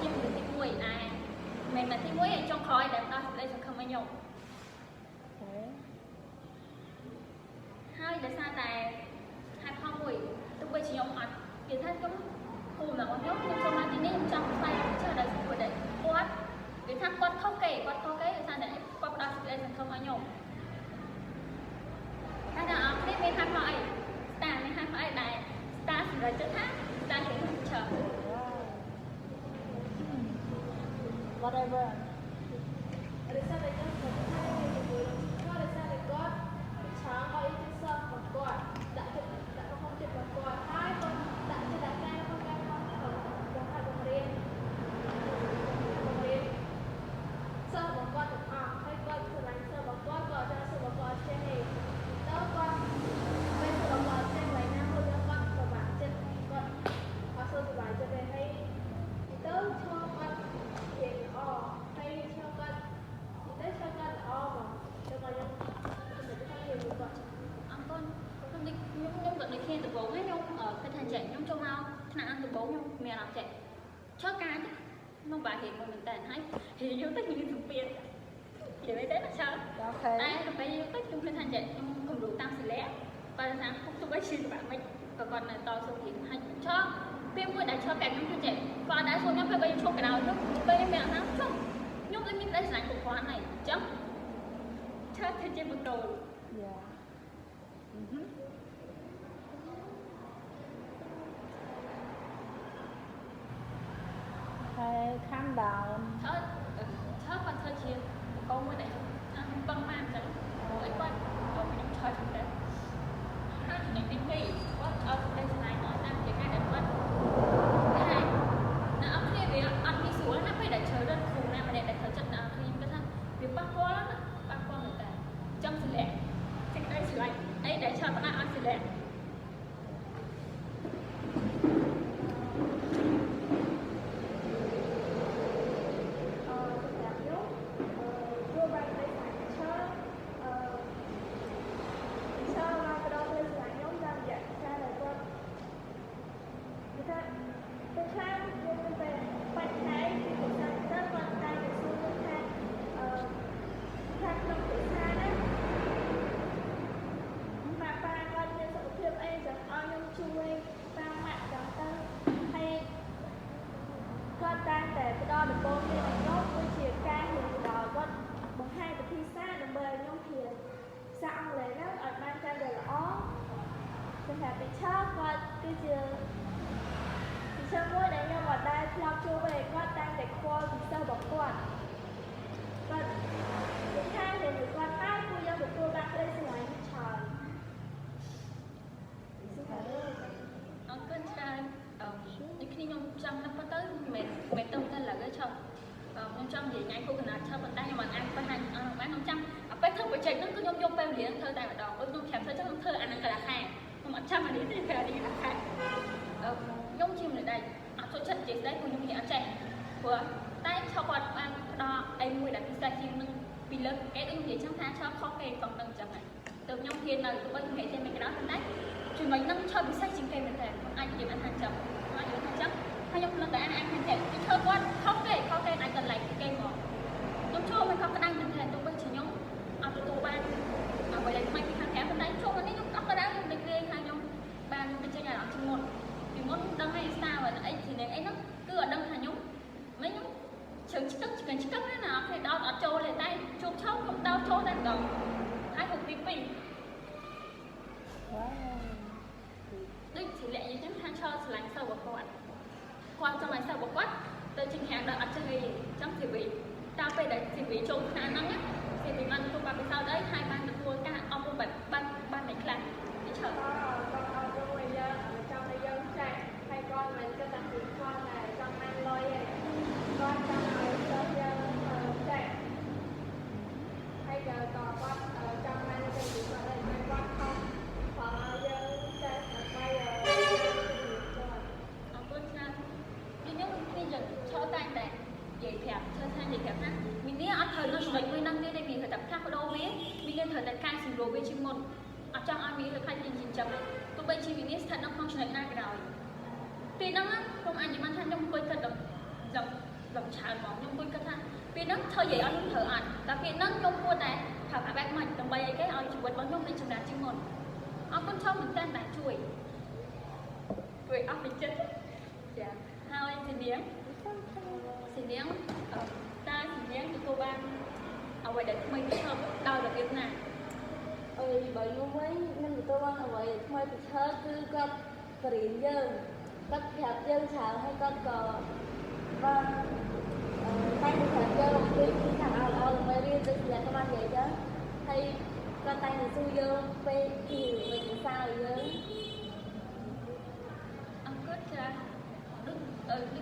ជាមនុស្សទី1ដែរមិនមែនទី1ឯងចុងក្រោយដែលដល់សេចក្តីសង្ឃឹមឲ្យខ្ញុំហើយដោយសារតែហេតុផលមួយទោះបីជាខ្ញុំអត់និយាយថាខ្ញុំគូរបស់ខ្ញុំចូលមកទីនេះខ្ញុំចង់ផ្សាយជឿដល់ពួកដែលគាត់និយាយថាគាត់ខុសគេដោយសារតែគាត់ផ្ដល់សេចក្តីសង្ឃឹមឲ្យខ្ញុំតែដល់អត់នេះមានហេតុផលអីស្តាមានហេតុផលអីដែលស្តាសម្រាប់ចិត្តថាស្តាខ្ញុំច្រើន whatever ដោយសារតែខ្ញុំគាត់ដោយសារតែគាត់ឆាងឲ្យទីសោះរបស់គាត់ដាក់ក្នុងចិត្តរបស់គាត់ហើយគាត់ដាក់ចិត្តដាក់ការក្នុងការបង្រៀនសិស្សរបស់គាត់ទាំងអស់ហើយគាត់ស្រឡាញ់សិស្សរបស់គាត់ក៏ចង់សិស្សរបស់គាត់ចេះទេទៅគាត់ពេលសិស្សរបស់គាត់ចេះកន្លែងណាមួយគាត់ពិបាកចិត្តគាត់អត់សូវសប្បាយចិត្តទេហើយទៅឈរគាត់និយាយល្អហើយឈរគាត់ទៅឈរគាត់ល្អមកទៅគាត់ខ្ញុំនិយាយគាត់អរគុណខ្ញុំក៏ដូចគ្នាដំបូងខ្ញុំគិតថាចេះខ្ញុំចូលមកថ្នាក់ដំបូងខ្ញុំមានអារម្មណ៍ចេះឈរការខ្ញុំបាក់ហេតុមកមែនតើហើយខ្ញុំទៅមានសម្ពាធនិយាយទៅណាឈរអូខេតែដល់ពេលខ្ញុំទៅខ្ញុំគិតថាចេះខ្ញុំគំរូតាមសិលាបើថាទោះបីជាបាក់មិនក៏គាត់នៅតស៊ូពីហើយឈរពេលមួយដែលឈរកាត់ខ្ញុំថាចេះគាត់ដែរសួរខ្ញុំពេលខ្ញុំឈប់កណ្ដោខ្ញុំពេលមានអារម្មណ៍ឈប់ខ្ញុំដូចមានក្តីស្រឡាញ់ពួកគាត់ហើយអញ្ចឹងឈរទៅជាបកូល yeah ហើយ calm down ឈរគាត់ធ្វើជាកូនមួយដែលខ្ញុំបឹងបានអញ្ចឹងអីគាត់ខ្ញុំឈរទៅតែហើយនិយាយពីគាត់អត់ទៅឆ្ងាយដល់តាមជាការដែលគាត់ថានៅអត់គ្នាវាអត់មានស្រួលណាពេលដែលជ្រើសរើសគ្រូណាម្នាក់ដែលត្រូវចិត្តដល់គ្នាខ្ញុំគិតថាវាប៉ះពាល់ណាប៉ះពាល់មែនតើចង់សិលាសេចក្តីស្រឡាញ់អីដែលឈរបណ្ដាអត់សិលា គាត់តែផ្ដល់ដំបូងនេះឲ្យខ្ញុំគឺជាការរៀនដល់គាត់បង្ហាញវិធីសាស្ត្រដើម្បីឲ្យខ្ញុំហ៊ានសាក់អង់គ្លេសហ្នឹងឲ្យបានកាន់តែល្អសម្រាប់ទីឆាគាត់គឺជាទីឆាមួយដែលខ្ញុំអត់ដែលធ្លាប់ជួបទេគាត់តែខ្វល់ពីសិស្សរបស់គាត់និយាយថារៀនពីគាត់ហើយពួកយើងទទួលបានក្តីស្រឡាញ់ច្រើនអរគុណច្រើនដូចគ្នាខ្ញុំចង់ថាប៉ុន្តែមិនទៅតែឡើយឈប់ខ្ញុំចង់និយាយថ្ងៃគូកណ្ដាលឈប់ប៉ុន្តែខ្ញុំមិនអាចបោះហើយបានខ្ញុំចាំពេលធ្វើប្រជែកហ្នឹងគឺខ្ញុំយកពេលវេលាធ្វើតែម្ដងដូចខ្ញុំប្រាប់ធ្វើចឹងខ្ញុំធ្វើអាហ្នឹងកន្លះខែខ្ញុំអត់ចាំអានេះទេពេលនេះកន្លះខែខ្ញុំជាមនុស្សដែលអត់ចូលចិត្តនិយាយស្ដីព្រោះខ្ញុំនិយាយអត់ចេះព្រោះតែឈប់គាត់បានផ្ដល់អីមួយដែលពិសេសជាងនឹងពីលើគេដូចនិយាយចឹងថាឈប់ខុសគេប៉ុណ្្នឹងចឹងហើយទៅខ្ញុំហ៊ាននៅទៅវិញគេចេះមិនក្តៅប៉ុន្តែជួយមិននឹងឈប់ពិសេសជាងគេមែនទេអាចនិយាយបានថាចឹងអាចនិយាយថាចឹងហើយខ្ញុំនឹងតែអានថាចេះឈប់គាត់ខុសគេអាចកន្លែងគេមកខ្ញុំចូលមិនខុសក្តៅមែនទេទៅវិញជាខ្ញុំអត់ទទួលបានអ្វីដែលថ្មីពីខាងក្រៅប៉ុន្តែចូលមកនេះខ្ញុំអត់ក្តៅខ្ញុំដឹករៀងថាខ្ញុំបានបញ្ចេញអារម្មណ៍ជាងមុនពីមុនដឹងហើយស្តាវអីជានឹងអីហ្នឹងគឺអត់ដឹងថាខ្ញុំមិនខ្ញុំជើងឆ្កឹកណាអត់គេដោតអត់ចូលទេតែជួបឈប់ខ្ញុំដោតចូលតែម្ដងហើយហុកទី2ដូចជាលក្ខយ៉ាងចឹងថាឈរឆ្លាញ់សិស្សរបស់គាត់ចង់ឲ្យសិស្សរបស់គាត់ទៅជិះហាងដល់អត់ចេះអីចឹង CV តាមពេលដែល CV ចូលថ្នាក់ហ្នឹង CV បានទទួលបានពិសោធន៍អីហើយបានទទួលការអប់រំបាននៃខ្លះទីឈរគាត់អត់ចូលឲ្យយើងចង់ឲ្យយើងចេះហើយគាត់មិនគិតតែពីគាត់តែចង់បានលុយឯងគាត់ចង់ឲ្យយើងចេះហើយក៏គាត់ចង់បានទៅពីគាត់ហើយគាត់ខំផងឲ្យយើងចេះតែអរគុណច្រើនខ្ញុំគ្នាយើងឈរតែនិយាយប្រាប់ឈរថានិយាយប្រាប់ថាមីនេះអត់ត្រូវលើចំណុចមួយហ្នឹងទេដែលមានតែផ្លាស់ប្ដូរវាមានត្រូវតែកែសម្រួលវាជាងមុនអត់ចង់ឲ្យមានខ្លាចជាចិញ្ចឹមទោះបីជាមីនេះស្ថិតនៅក្នុងចំណុចណាក៏ដោយពេលហ្នឹងខ្ញុំអាចនិយាយបានថាខ្ញុំអង្គុយគិតដល់ ច្រើនហ្មងខ្ញុំគួរគិតថាពេលហ្នឹងធ្វើនិយាយអត់ខ្ញុំត្រូវអត់តែពេលហ្នឹងខ្ញុំគួរតែប្រាប់បែបមិនដើម្បីអីគេឲ្យជីវិតរបស់ខ្ញុំមានចម្រើនជាងមុនអរគុណច្រើនមែនតើតែជួយអស់ពីចិត្តចាហើយទីនាងទីនាងតាទីនាងទទួលបានអ្វីដែលថ្មីឈប់ដោយរបៀបណាអើយបើខ្ញុំវិញមិនទទួលបានអ្វីថ្មីពីឈើគឺគាត់បរៀនយើងគាត់ប្រាប់យើងច្រើនហើយគាត់ក៏បានតែប្រាប់យើងអំពីខាងអល្អដើម្បីរៀនទៅជាគាត់បាននិយាយទៅហើយគាត់តែទៅសួរយើងពេលពីវិទ្យាសាស្ត្រយើងអរគុណចាដូច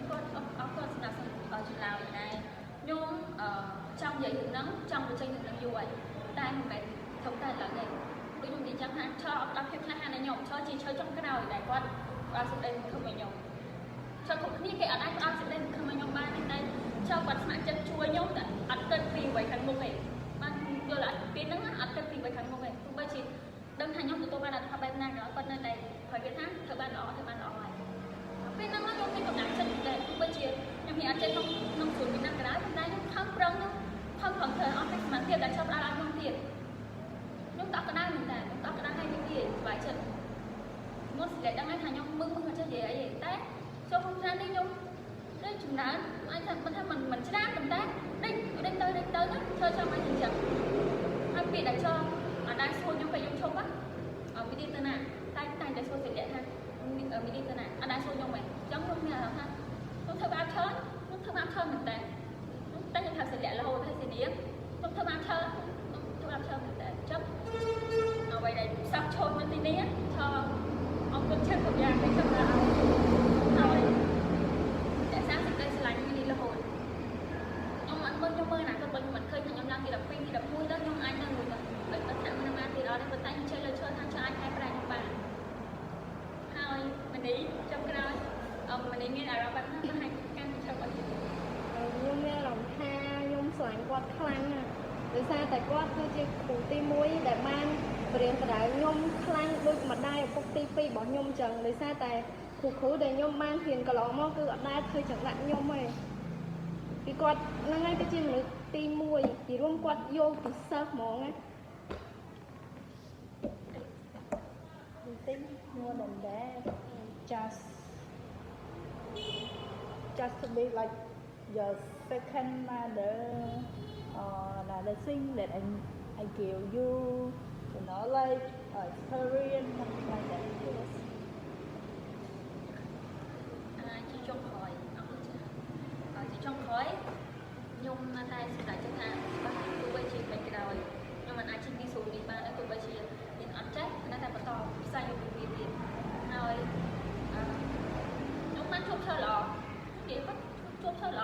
គាត់អរគុណស្នាប់ចម្លើយដែរខ្ញុំចង់និយាយរឿងហ្នឹងចង់បញ្ចេញរឿងហ្នឹងយូរហើយតែមិនមែនធំតែឡើងទេដូចខ្ញុំនិយាយចឹងថាឈរអត់ភាពខ្លះណាខ្ញុំឈរជាឈរចុងក្រោយដែលគាត់អត់សេចក្តីសង្ឃឹមឲ្យខ្ញុំឈរគ្រប់គ្នាគេអត់អាចផ្ដល់សេចក្តីសង្ឃឹមឲ្យខ្ញុំបានទេតែឈរគាត់ស្ម័គ្រចិត្តជួយខ្ញុំតែអត់គិតពីអ្វីខាងមុខទេបានយល់អត់ពេលហ្នឹងអត់គិតពីអ្វីខាងមុខទេទោះបីជាដឹងថាខ្ញុំទទួលបានអត្ថប្រយោជន៍បែបណាក៏គាត់នៅតែគាត់និយាយថាធ្វើបានល្អហើយពេលហ្នឹងខ្ញុំមានកម្លាំងចិត្តដែរទោះបីជាខ្ញុំមានអត់ចេះក្នុងស្រួលពីណាក៏ដោយតែខ្ញុំខំប្រឹងខ្ញុំខំធ្វើអស់ពីសមត្ថភាពដែលឈប់ដល់ឲ្យខ្ញុំទៀតខ្ញុំតក់ក្តៅមែនតើខ្ញុំតក់ក្តៅឲ្យនិយាយស្បាយចិត្តមុនសិលេដឹងថាខ្ញុំមឹងអត់ចេះនិយាយអីទេតែចូលក្នុងឆ្នាំនេះខ្ញុំដូចចម្រើនអាចថាមិនច្រើនប៉ុន្តែដេញទៅធ្វើចាំឲ្យអញ្ចឹងហើយពេលដែលចូលអត់ដែរសួរខ្ញុំពេលខ្ញុំឈប់មីឌីទៅណាតែតែសួរសិលេថាមីឌីទៅណាអត់ដែរសួរខ្ញុំមែនអញ្ចឹងខ្ញុំមានអារម្មណ៍ថាខ្ញុំធ្វើបាបច្រើនមែនតើតែខ្ញុំថាសិលេរហូតហើយសិនាងខ្ញុំធ្វើបាបច្រើនមែនតើអញ្ចឹងអ្វីដែលសោះឈប់នៅទីនេះឈរអរគុណចិត្តគ្រប់យ៉ាងដែលខ្ញុំបានហើយតែសាសេចក្តីស្រឡាញ់នេះរហូតខ្ញុំអត់មើលខ្ញុំមើលណាគាត់ខ្ញុំមិនឃើញថាខ្ញុំឡើងទី12ទី11ដល់ខ្ញុំអាចនៅមួយទៅថ្នាក់មិនបានទីដល់ទេប៉ុន្តែខ្ញុំចេះលើឈរថាអាចកែប្រែខ្ញុំបានហើយមនីចុងក្រោយមនីមានអារម្មណ៍បែបណាទៅឲ្យកាន់ឈប់អត់ខ្ញុំមានអារម្មណ៍ថាខ្ញុំស្រឡាញ់គាត់ខ្លាំងណាស់ដោយសារតែគាត់គឺជាគ្រូទី1ដែលបានបរៀនបដៅខ្ញុំខ្លាំងដូចម្ដាយឪពុកទី2របស់ខ្ញុំអញ្ចឹងដោយសារតែគ្រូដែលខ្ញុំបានរៀនកន្លងមកគឺអត់ដែលធ្វើចង្វាក់ខ្ញុំទេពីគាត់ហ្នឹងហើយគឺជាមនុស្សទី1ពីរួមគាត់យកពីសិស្សហ្មងណាthink more than that just to be like your second mother or another thing that I give you knowledge or experience something like that yes ជាចុងក្រោយអរគុណចា៎ជាចុងក្រោយខ្ញុំតែសម្រាប់ថាបាទទោះបីជាពេលក្រោយខ្ញុំមិនអាចជិះពីស្រួលនេះបានទោះបីជាមានអត់ចេះតែបន្តផ្សាយយកពីទៀតហើយខ្ញុំបានជួបឈើល្អនិយាយគាត់ជួបឈើល្អ